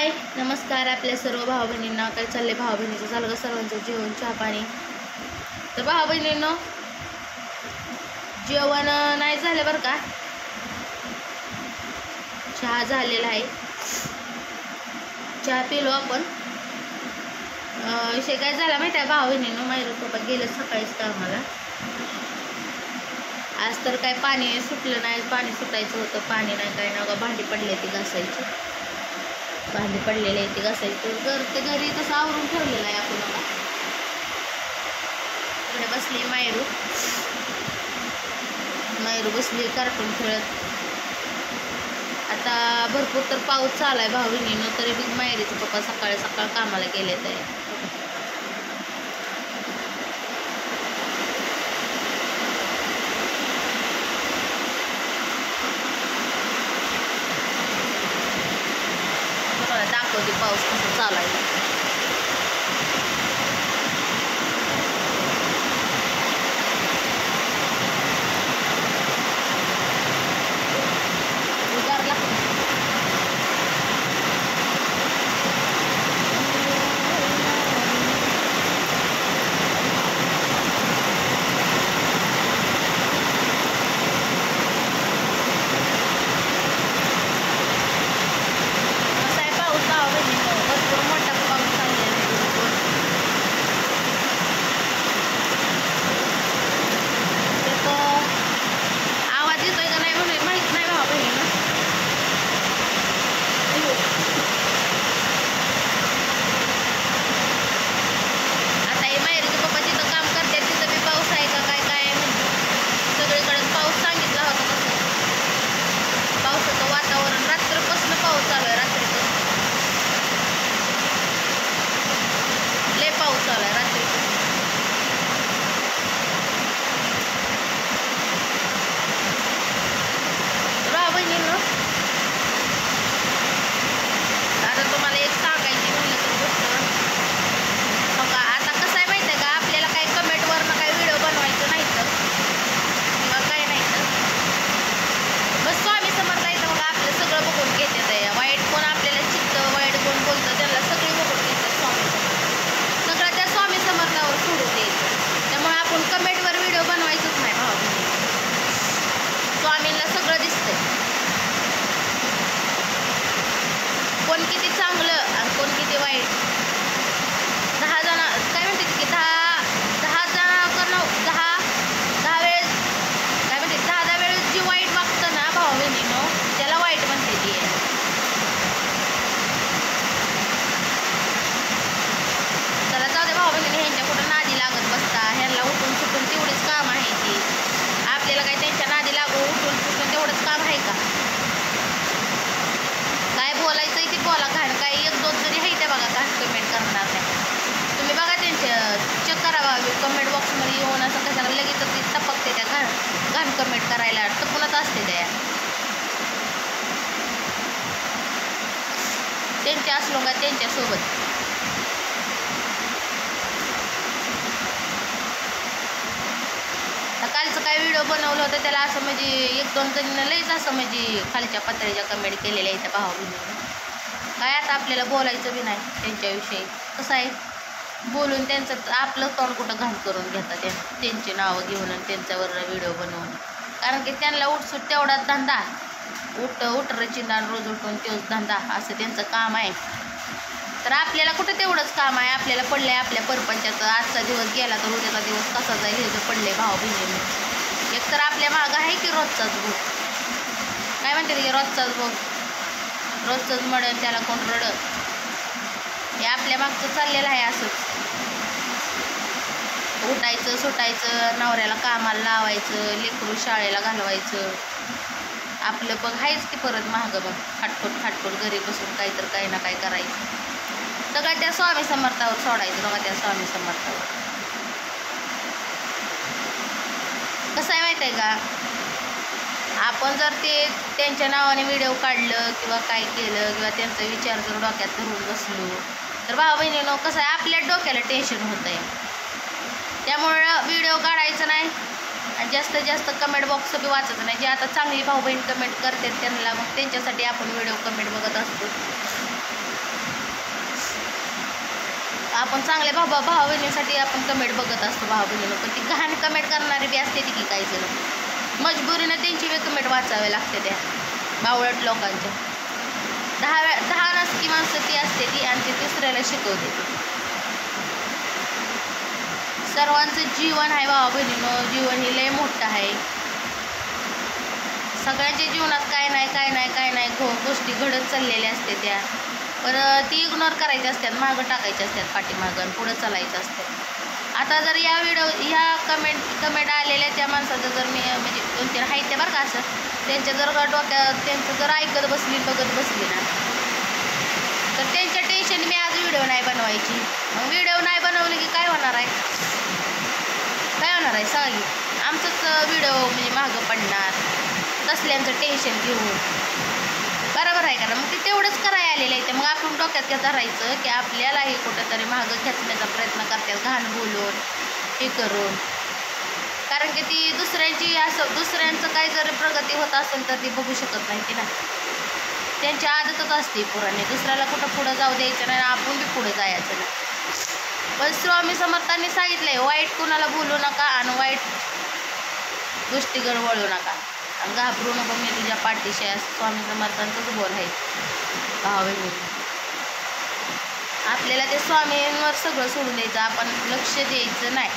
हाय नमस्कार आपल्या सर्व भाऊ बहिणींना. काय चाललंय भाऊ बहिणीचं? झालं का सर्वांचं जेवण चहा पाणी? तर भाऊ बहिणींनो जेवण नाही झालं बरं का, चहा झालेला आहे. चहा पिलो आपण. विषय काय झाला माहिती आहे भाऊ बहिणींनो, मायरोसोबत गेलं सकाळीच कामाला. आज तर काय पाणी सुटलं नाही, पाणी सुटायचं होतं, पाणी नाही काय ना. भांडी पडले ती घासायची, भांडी पडलेले आहे ती घासायचं. ते घरी तसं आवरून ठेवलेलं आहे आपण. इकडे बसली मायरू बसली कार्टून खेळत. आता भरपूर तर पाऊस चालू आहे भाऊ बहिणीनं, तरी बी मायरीचे पप्पा सकाळी सकाळ कामाला गेलेत आहे. दाखवते पाऊस कसं चालू आहे. कोण किती चांगलं आणि कोण किती वाईट. 10 जण काय म्हणते की 10 वेळेस काय म्हणते 10 वेळेस जी वाईट वागतं ना भाऊ बहिणीनो, त्याला वाईट म्हणते ती. चला जाऊ दे भाऊ बहिणी, ह्यांच्या कुठं नादी लागत बसता. ह्यांना उठून सुटून तेवढीच काम आहे ती. आपल्याला काय त्यांच्या नादी लागून उठून सुटून तेवढंच काम आहे का? काय बोलायचं ती बोला. घाण काय 1-2 जरी आहे त्या बघा घाण कमेंट करणार नाही. तुम्ही बघा त्यांच्या चेक करा कमेंट बॉक्समध्ये येऊन. असं कशाला लगेच ती टपकते त्या घाण कमेंट करायला, टपूनच असते त्या. त्यांच्या असलो का त्यांच्यासोबत. कालचं काय व्हिडिओ बनवलं होतं त्याला असं म्हणजे 1-2 जणींना लईच असं म्हणजे खालच्या पातळीच्या कमेंट केलेल्या आहेत भाऊ बहिणीनं. काय आता आपल्याला बोलायचं बी नाही त्यांच्याविषयी. कसं आहे बोलून त्यांचं आपलं तोंड कुठं घाण करून घेतात त्यांची नावं घेऊन आणि त्यांच्यावर व्हिडिओ बनवून. कारण की त्यांना उठसूट तेवढाच धंदा, उठ रचिंदा रोज उठून तोच धंदा, असं त्यांचं काम आहे. तर आपल्याला कुठं तेवढंच काम आहे? आपल्याला पडलं आहे आपल्या परपंचाचं. आजचा दिवस गेला तर उद्याचा दिवस कसा जाईल हे जर पडले भाऊ बहिणीने. एक तर आपल्या मागं आहे की रोजचाच भोग. काय म्हणते की रोजचाच भोग, रोजचंच मडण त्याला कोण रडत. हे आपल्या मागचं चाललेलं आहे असंच. उठायचं सुटायचं, नवऱ्याला कामाला लावायचं, लेकरू शाळेला घालवायचं. आपलं बघ आहेच की परत महागं मग खाटखोट घरी बसून काहीतरी काही ना काही करायचं. सगळं त्या स्वामी समर्थावर सोडायचं. बघा त्या स्वामी समर्थावर. कसं आहे माहिती आहे का, आपण जर ते त्यांच्या नावाने व्हिडिओ काढलं किंवा काय केलं किंवा त्यांचा विचार जर डोक्यात धरून बसलो तर भाऊ बहिणीनं कसं आहे आपल्या डोक्याला टेन्शन होतं आहे. त्यामुळं व्हिडिओ काढायचं नाही आणि जास्तीत जास्त कमेंट बॉक्स बी वाचायचं नाही. जे आता चांगली भाऊ बहीण कमेंट करतात त्यांना मग त्यांच्यासाठी आपण व्हिडिओ कमेंट बघत असतो. आपण चांगल्या भाऊ बहिणीसाठी आपण कमेंट बघत असतो भाऊ बहिणीनं, पण ती घाण कमेंट करणारी बी असते ती की काही जण मजबुरीनं त्यांची बी कमेंट वाचावे लागते त्या बावळट लोकांच्या. 10 नसकी माणसं ती असते ती आणि ती दुसऱ्याला शिकवते ती. सर्वांचं जीवन आहे भावा बहिणीनं, जीवन हे लय मोठं आहे. सगळ्यांच्या जीवनात काय नाही गोष्टी घडत चाललेल्या असते त्या, पण ती इग्नोर करायची असतात, मागं टाकायची असतात पाठीमागं आणि पुढं चालायचं असतं. आता जर ह्या कमेंट आलेल्या त्या माणसाचं जर मी म्हणजे 2-3 आहेत ते बरं का असं, त्यांच्या जर डोक्यात त्यांचं जर ऐकत बघत बसली ना, तर त्यांच्या टेन्शन मी आज व्हिडिओ नाही बनवायची. मग व्हिडिओ नाही बनवली की काय होणार आहे सांगी, आमचंच व्हिडिओ म्हणजे मागं पडणार तसल्यांचं टेन्शन घेऊन. बरोबर आहे का? मग ते तेवढंच करायला आलेलं आहे. मग आपण डोक्यात धरायचं की आपल्यालाही कुठंतरी मागं खेचण्याचा प्रयत्न करतात घाण बोलून हे करून. कारण की ती दुसऱ्यांचं काही जर प्रगती होत असेल तर ती बघू शकत नाही की ना, त्यांची आदतच असते पुराणे दुसऱ्याला कुठं पुढं जाऊ द्यायचं नाही, आपण बी पुढं जायचं नाही. पण स्वामी समर्थांनी सांगितलंय वाईट कुणाला बोलू नका आणि वाईट गोष्टीकडे वळू नका आणि घाबरू नको, मी तुझ्या पाठीशी आहे. स्वामी समर्थांचंच बोल आहे भाऊ. आपल्याला ते स्वामींवर सगळं सोडून द्यायचं, आपण लक्ष द्यायचं नाही.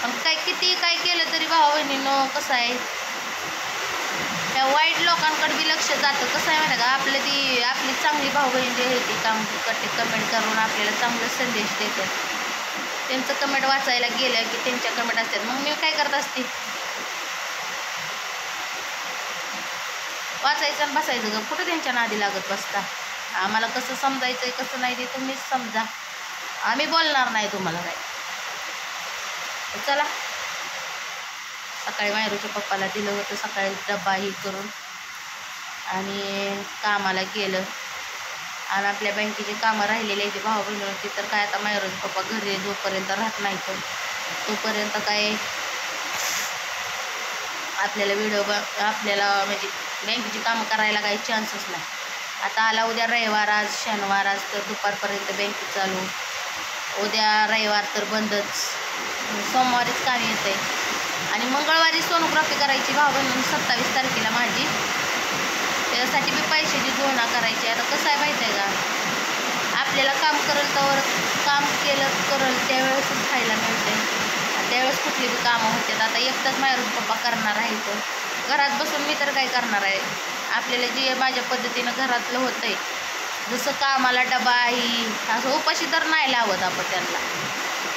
पण किती काय केलं तरी भाऊ बहिणीनं कसं आहे त्या वाईट लोकांकडे बी लक्ष जातं. कसं आहे माहिती का, आपली चांगली भाऊ बहीण जी आहे ती काम करते, कमेंट करून आपल्याला चांगला संदेश देते. त्यांचं कमेंट वाचायला गेलं की त्यांच्या कमेंट असतात, मग मी काय करत असते वाचायचं आणि बसायचं ग, कुठं त्यांच्या नादी लागत बसता. आम्हाला कसं समजायचं कसं नाही ते तुम्हीच समजा, आम्ही बोलणार नाही तुम्हाला काय. चला, सकाळी मायरूच्या पप्पाला दिलं होतं सकाळी डब्बा ही करून आणि कामाला गेलं आणि आपल्या बँकेची कामं राहिलेली आहे ती भाऊ बहिणीवरती. तर काय आता मायरूचे पप्पा घरी जोपर्यंत राहत नाही तोपर्यंत काय आपल्याला म्हणजे बँकेची कामं करायला काही चान्सच नाही. आता आला उद्या रविवार, आज शनिवार, आज तर दुपारपर्यंत बँकेत चालू, उद्या रविवार तर बंदच, सोमवारीच काम येते. आणि मंगळवारी सोनोग्राफी करायची भाऊ बहिणी 27 तारखेला माझी, त्याच्यासाठी मी पैशाची जुळणा करायची. आता कसं आहे माहिती आहे का, आपल्याला काम काम करल त्यावेळेसच खायला मिळते, त्यावेळेस कुठली बी कामं होतात. आता एकटाच मायरूच पप्पा करणार आहे, तर घरात बसून मी तर काय करणार आहे. आपल्याला जे माझ्या पद्धतीनं घरातलं होतं आहे, जसं कामाला डबा ही असं उपाशी तर नाही लावत आपण त्यांना.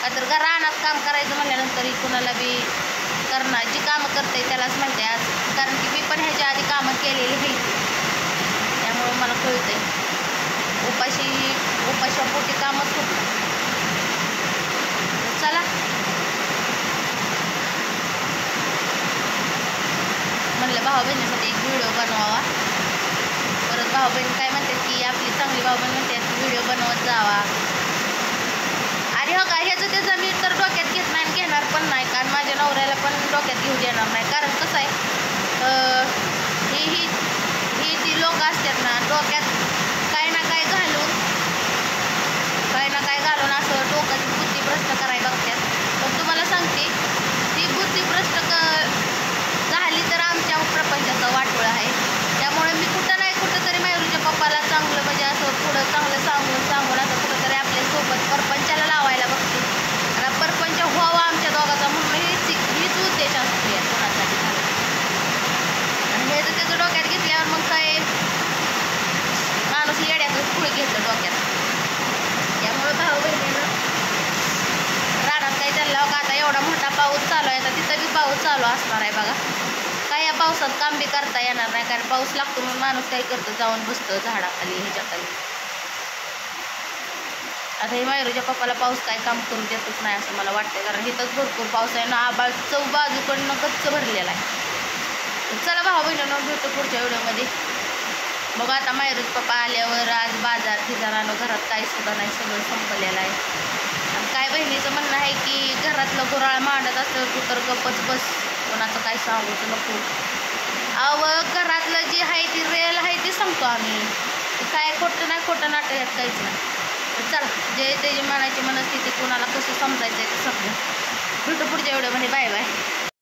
का तर रानात काम करायचं म्हटल्यानंतर कुणाला बी करणार, जी कामं करते त्यालाच माहिती आहे आज, कारण की मी पण ह्याच्या आधी कामं केलेली आहे, त्यामुळं मला कळतं आहे उपाशापोटी कामच होत नाही. चला, म्हणलं भाऊ बहिणीसाठी एक व्हिडिओ बनवावा. परत भाऊ बहीण काय म्हणतात की आपली चांगली भाऊ बहीण म्हणतात व्हिडिओ बनवत जावा. आणि हो का, ह्याचं त्याचं मी तर डोक्यात घेत नाही आणि घेणार पण नाही, कारण माझ्या नवऱ्याला पण डोक्यात घेऊ देणार नाही. कारण कसं आहे, ही ती लोक असतात ना डोक्यात काय ना काय घालून असं डोक्याची बुद्धी भ्रष्ट करायला बघतात. पण तुम्हाला सांगते, ती बुद्धी भ्रष्ट झाली तर आमच्या प्रपंचाचं वाटोळं आहे. त्यामुळे मी कुठं तरी मायरूच्या पप्पाला चांगलं म्हणजे असं पुढं चांगलं सांगून असं कुठंतरी आपल्यासोबत परपंचाला लावायला बघते. आणि परपंच व्हावा आमच्या दोघाचा म्हणून हीच उद्देश असतो या कोणासाठी. आणि हे जर त्याचं डोक्यात घेतल्यावर मग काय माणूस येड्यातच पुढे घेतलं डोक्यात. त्यामुळं भाऊ बहिणीनं रानात काही चाललं का, आता एवढा मोठा पाऊस चालू आहे, तर तिथं बी पाऊस चालू असणार आहे बघा. काय या पावसात काम बी करता येणार नाही, कारण पाऊस लागतो म्हणून माणूस काय करतो, जाऊन बसतं झाडाखाली ह्याच्याखाली. आता हे मायरूच्या पप्पाला पाऊस काय काम करू देतच नाही असं मला वाटतं, कारण इथंच भरपूर पाऊस आहे ना, आबाळ बाजूकडनं गच्च भरलेला आहे. चला भाऊ बहिणीनं भेटू पुढच्या व्हिडिओमध्ये. मग आता मायरूच पप्पा आल्यावर आज बाजार ठिकाणानं घरात काही सुद्धा नाही, सगळं संपलेलं आहे. आणि काय बहिणीचं म्हणणं आहे की घरातलं गुराळ मांडत असल्यावर तू तर गप्पच बस, कोणाचं काय सांगूच नको. घरातलं जे आहे ती रिअल आहे ते सांगतो आम्ही, काय खोटं नाटक यात काहीच नाही. चला, जे त्याची मनाची मनस्थिती कोणाला कसं समजायचं आहे ते समजा. भेटू पुढच्या व्हिडिओमध्ये. Bye bye.